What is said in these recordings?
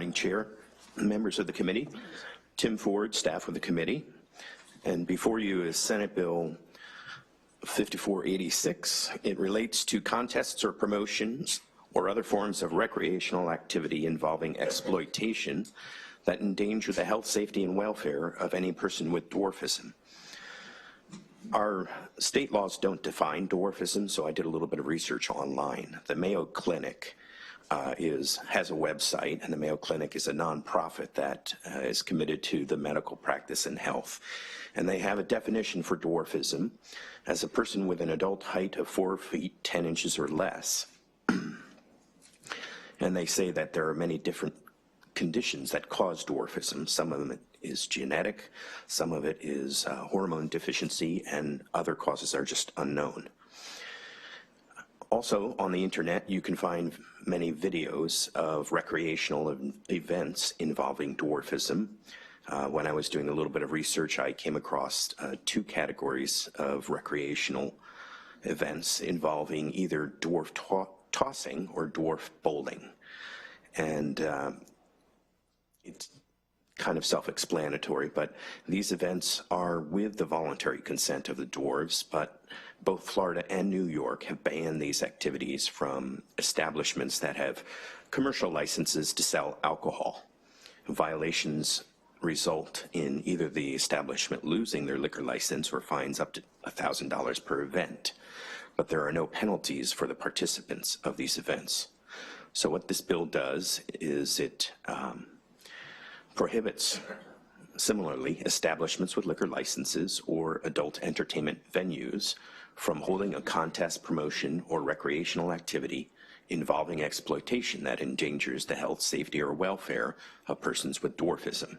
morning, Chair, members of the committee. Tim Ford, staff of the committee. And before you is Senate Bill 5486. It relates to contests or promotions or other forms of recreational activity involving exploitation that endanger the health, safety, and welfare of any person with dwarfism. Our state laws don't define dwarfism, so I did a little bit of research online. The Mayo Clinic has a website, and the Mayo Clinic is a nonprofit that is committed to the medical practice and health. And they have a definition for dwarfism as a person with an adult height of 4 feet 10 inches or less. And they say that there are many different conditions that cause dwarfism. Some of them is genetic, some of it is hormone deficiency, and other causes are just unknown. Also, on the internet, you can find many videos of recreational events involving dwarfism. When I was doing a little bit of research, I came across 2 categories of recreational events involving either dwarf tossing or dwarf bowling. And it's kind of self-explanatory, but these events are with the voluntary consent of the dwarves, but both Florida and New York have banned these activities from establishments that have commercial licenses to sell alcohol. Violations result in either the establishment losing their liquor license or fines up to $1,000 per event, but there are no penalties for the participants of these events. So what this bill does is it prohibits, similarly, establishments with liquor licenses or adult entertainment venues from holding a contest, promotion, or recreational activity involving exploitation that endangers the health, safety, or welfare of persons with dwarfism.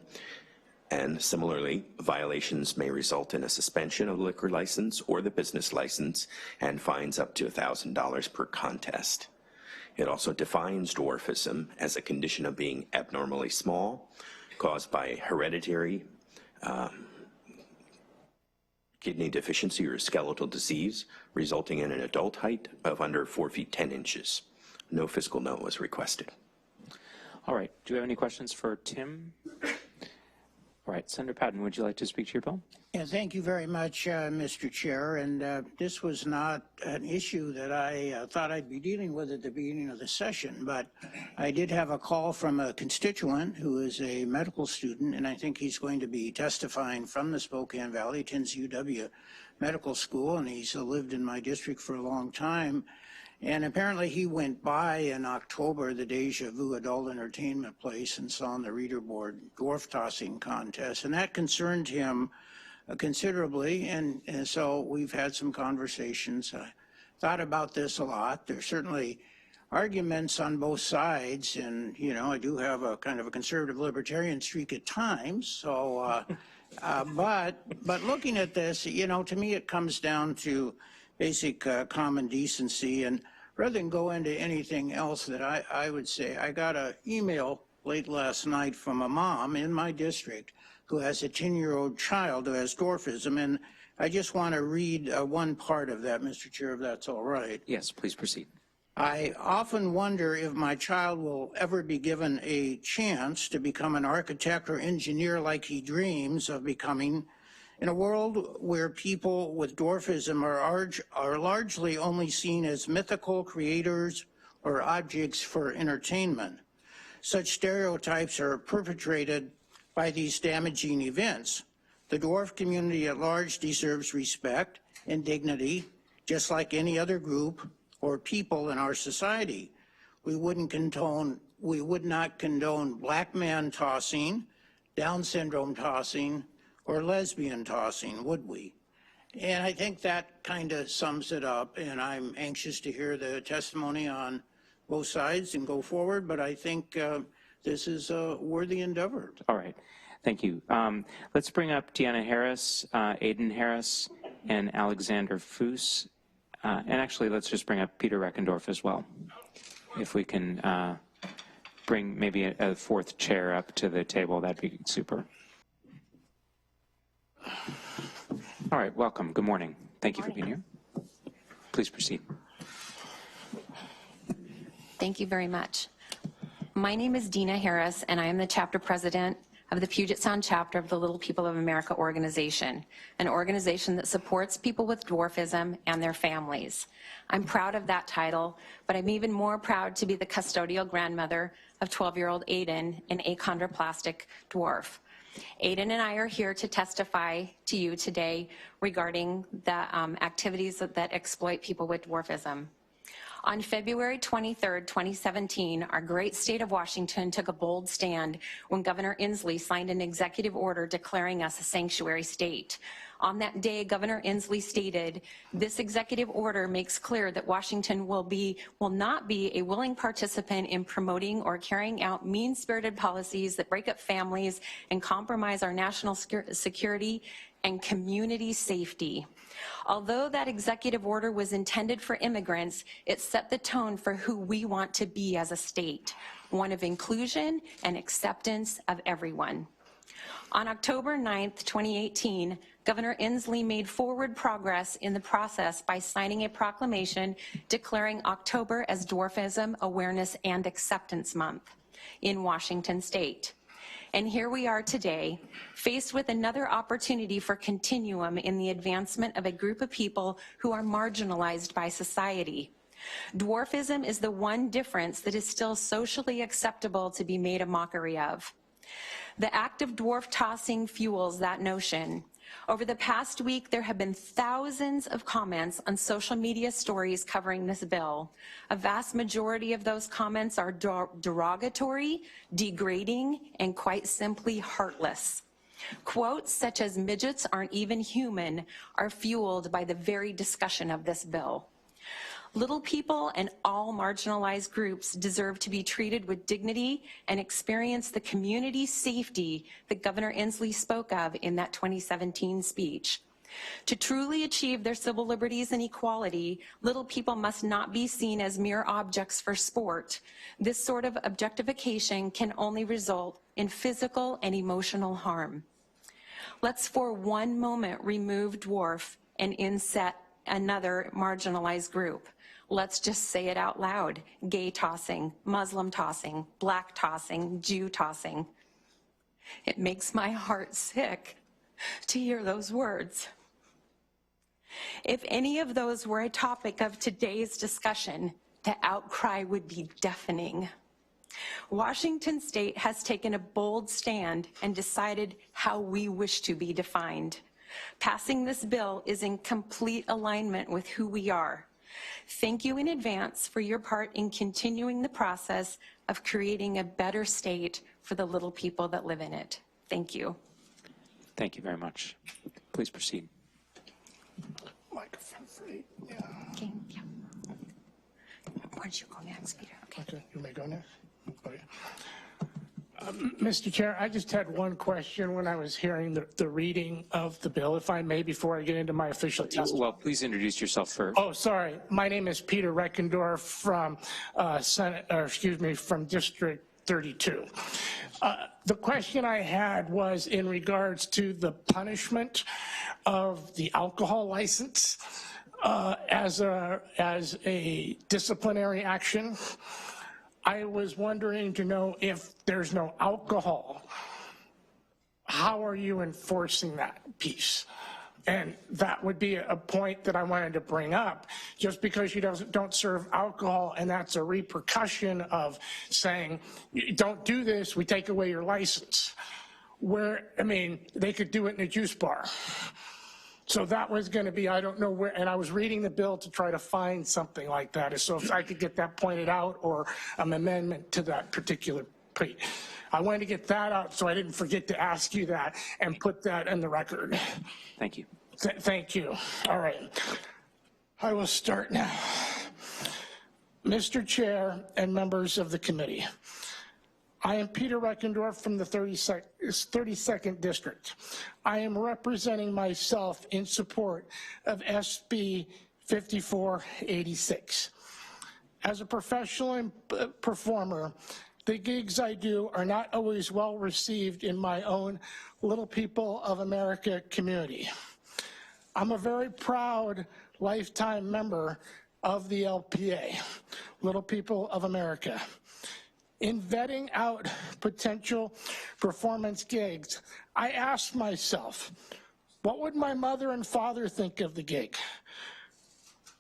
And similarly, violations may result in a suspension of the liquor license or the business license and fines up to $1,000 per contest. It also defines dwarfism as a condition of being abnormally small, caused by hereditary kidney deficiency or skeletal disease, resulting in an adult height of under 4 feet 10 inches. No fiscal note was requested. All right, do we have any questions for Tim? All right, Senator Patton, would you like to speak to your bill? Yeah, thank you very much, Mr. Chair. And this was not an issue that I thought I'd be dealing with at the beginning of the session, but I did have a call from a constituent who is a medical student, and I think he's going to be testifying from the Spokane Valley, attends UW Medical School, and he's lived in my district for a long time. And apparently he went by in October the Deja Vu adult entertainment place and saw on the reader board dwarf tossing contest, and that concerned him considerably, and so we've had some conversations. I thought about this a lot. There's certainly arguments on both sides, and you know, I do have a kind of a conservative libertarian streak at times, so but looking at this, you know, to me it comes down to basic common decency. And rather than go into anything else, that I would say, I got an email late last night from a mom in my district who has a 10-year-old child who has dwarfism, and I just want to read one part of that, Mr. Chair, if that's all right. Yes, please proceed. I often wonder if my child will ever be given a chance to become an architect or engineer like he dreams of becoming, in a world where people with dwarfism are largely only seen as mythical creators or objects for entertainment. Such stereotypes are perpetrated by these damaging events. The dwarf community at large deserves respect and dignity, just like any other group or people in our society. We would not condone black man tossing, Down syndrome tossing, or lesbian tossing, would we? And I think that kind of sums it up, and I'm anxious to hear the testimony on both sides and go forward, but I think this is a worthy endeavor. All right, thank you. Let's bring up Tiana Harris, Aiden Harris, and Alexander Foos. And actually, let's just bring up Peter Reindorf as well. If we can bring maybe a fourth chair up to the table, that'd be super. All right, welcome. Good morning. Thank you for being here. Please proceed. Thank you very much. My name is Tiana Harris, and I am the chapter president of the Puget Sound chapter of the Little People of America organization, an organization that supports people with dwarfism and their families. I'm proud of that title, but I'm even more proud to be the custodial grandmother of 12-year-old Aiden, an achondroplastic dwarf. Aiden and I are here to testify to you today regarding the activities that exploit people with dwarfism. On February 23, 2017, our great state of Washington took a bold stand when Governor Inslee signed an executive order declaring us a sanctuary state. On that day, Governor Inslee stated, "This executive order makes clear that Washington will not be a willing participant in promoting or carrying out mean-spirited policies that break up families and compromise our national security and community safety." Although that executive order was intended for immigrants, it set the tone for who we want to be as a state, one of inclusion and acceptance of everyone. On October 9th, 2018, Governor Inslee made forward progress in the process by signing a proclamation declaring October as Dwarfism Awareness and Acceptance Month in Washington state. And here we are today, faced with another opportunity for continuum in the advancement of a group of people who are marginalized by society. Dwarfism is the one difference that is still socially acceptable to be made a mockery of. The act of dwarf tossing fuels that notion. Over the past week, there have been thousands of comments on social media stories covering this bill. A vast majority of those comments are derogatory, degrading, and quite simply heartless. Quotes such as "midgets aren't even human" are fueled by the very discussion of this bill. Little people and all marginalized groups deserve to be treated with dignity and experience the community safety that Governor Inslee spoke of in that 2017 speech. To truly achieve their civil liberties and equality, little people must not be seen as mere objects for sport. This sort of objectification can only result in physical and emotional harm. Let's for one moment remove dwarf and inset another marginalized group. Let's just say it out loud: gay tossing, Muslim tossing, black tossing, Jew tossing. It makes my heart sick to hear those words. If any of those were a topic of today's discussion, the outcry would be deafening. Washington state has taken a bold stand and decided how we wish to be defined. Passing this bill is in complete alignment with who we are. Thank you in advance for your part in continuing the process of creating a better state for the little people that live in it. Thank you. Thank you very much. Please proceed. Microphone free. Yeah. Okay, yeah. Why don't you go next, Peter? Okay, you may go next. Okay. Mr. Chair, I just had one question when I was hearing the reading of the bill, if I may, before I get into my official testimony. Well, please introduce yourself first. Oh, sorry. My name is Peter Reindorf from from District 32. The question I had was in regards to the punishment of the alcohol license as a disciplinary action. I was wondering to know, if there's no alcohol, how are you enforcing that piece? And that would be a point that I wanted to bring up. Just because you don't serve alcohol and that's a repercussion of saying, don't do this, we take away your license. Where, I mean, they could do it in a juice bar. So that was going to be, I don't know where, and I was reading the bill to try to find something like that. So if I could get that pointed out, or an amendment to that particular point. I wanted to get that out so I didn't forget to ask you that and put that in the record. Thank you. Thank you. All right. I will start now. Mr. Chair and members of the committee, I am Peter Reindorf from the 32nd District. I am representing myself in support of SB 5486. As a professional performer, the gigs I do are not always well received in my own Little People of America community. I'm a very proud lifetime member of the LPA, Little People of America. in vetting out potential performance gigs, I asked myself, what would my mother and father think of the gig?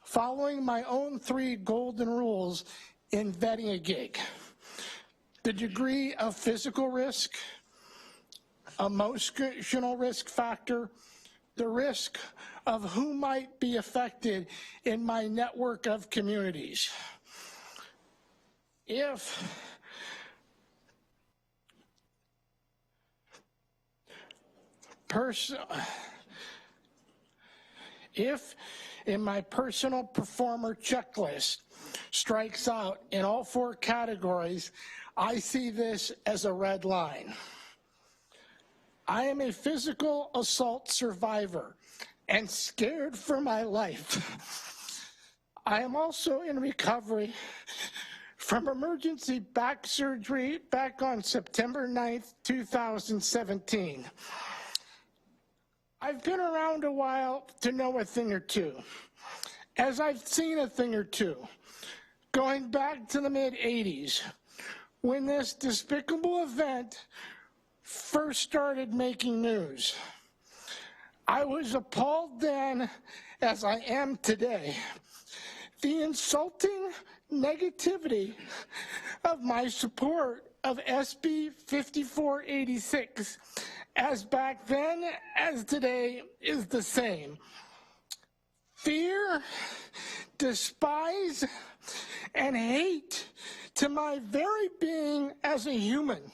Following my own 3 golden rules in vetting a gig: the degree of physical risk, emotional risk factor, the risk of who might be affected in my network of communities. If in my personal performer checklist strikes out in all 4 categories, I see this as a red line. I am a physical assault survivor and scared for my life. I am also in recovery from emergency back surgery back on September 9th, 2017. I've been around a while to know a thing or two, as I've seen a thing or two, going back to the mid-'80s, when this despicable event first started making news. I was appalled then, as I am today. The insulting negativity of my support of SB 5486, as back then as today, is the same. Fear, despise, and hate to my very being as a human.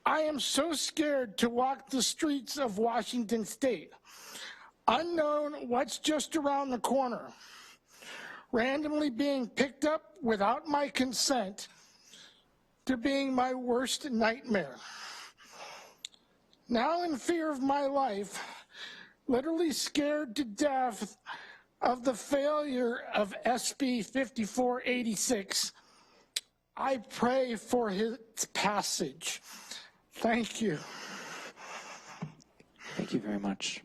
I am so scared to walk the streets of Washington State, unknown what's just around the corner, randomly being picked up without my consent, to being my worst nightmare. Now in fear of my life, literally scared to death of the failure of SB 5486, I pray for its passage. Thank you. Thank you very much.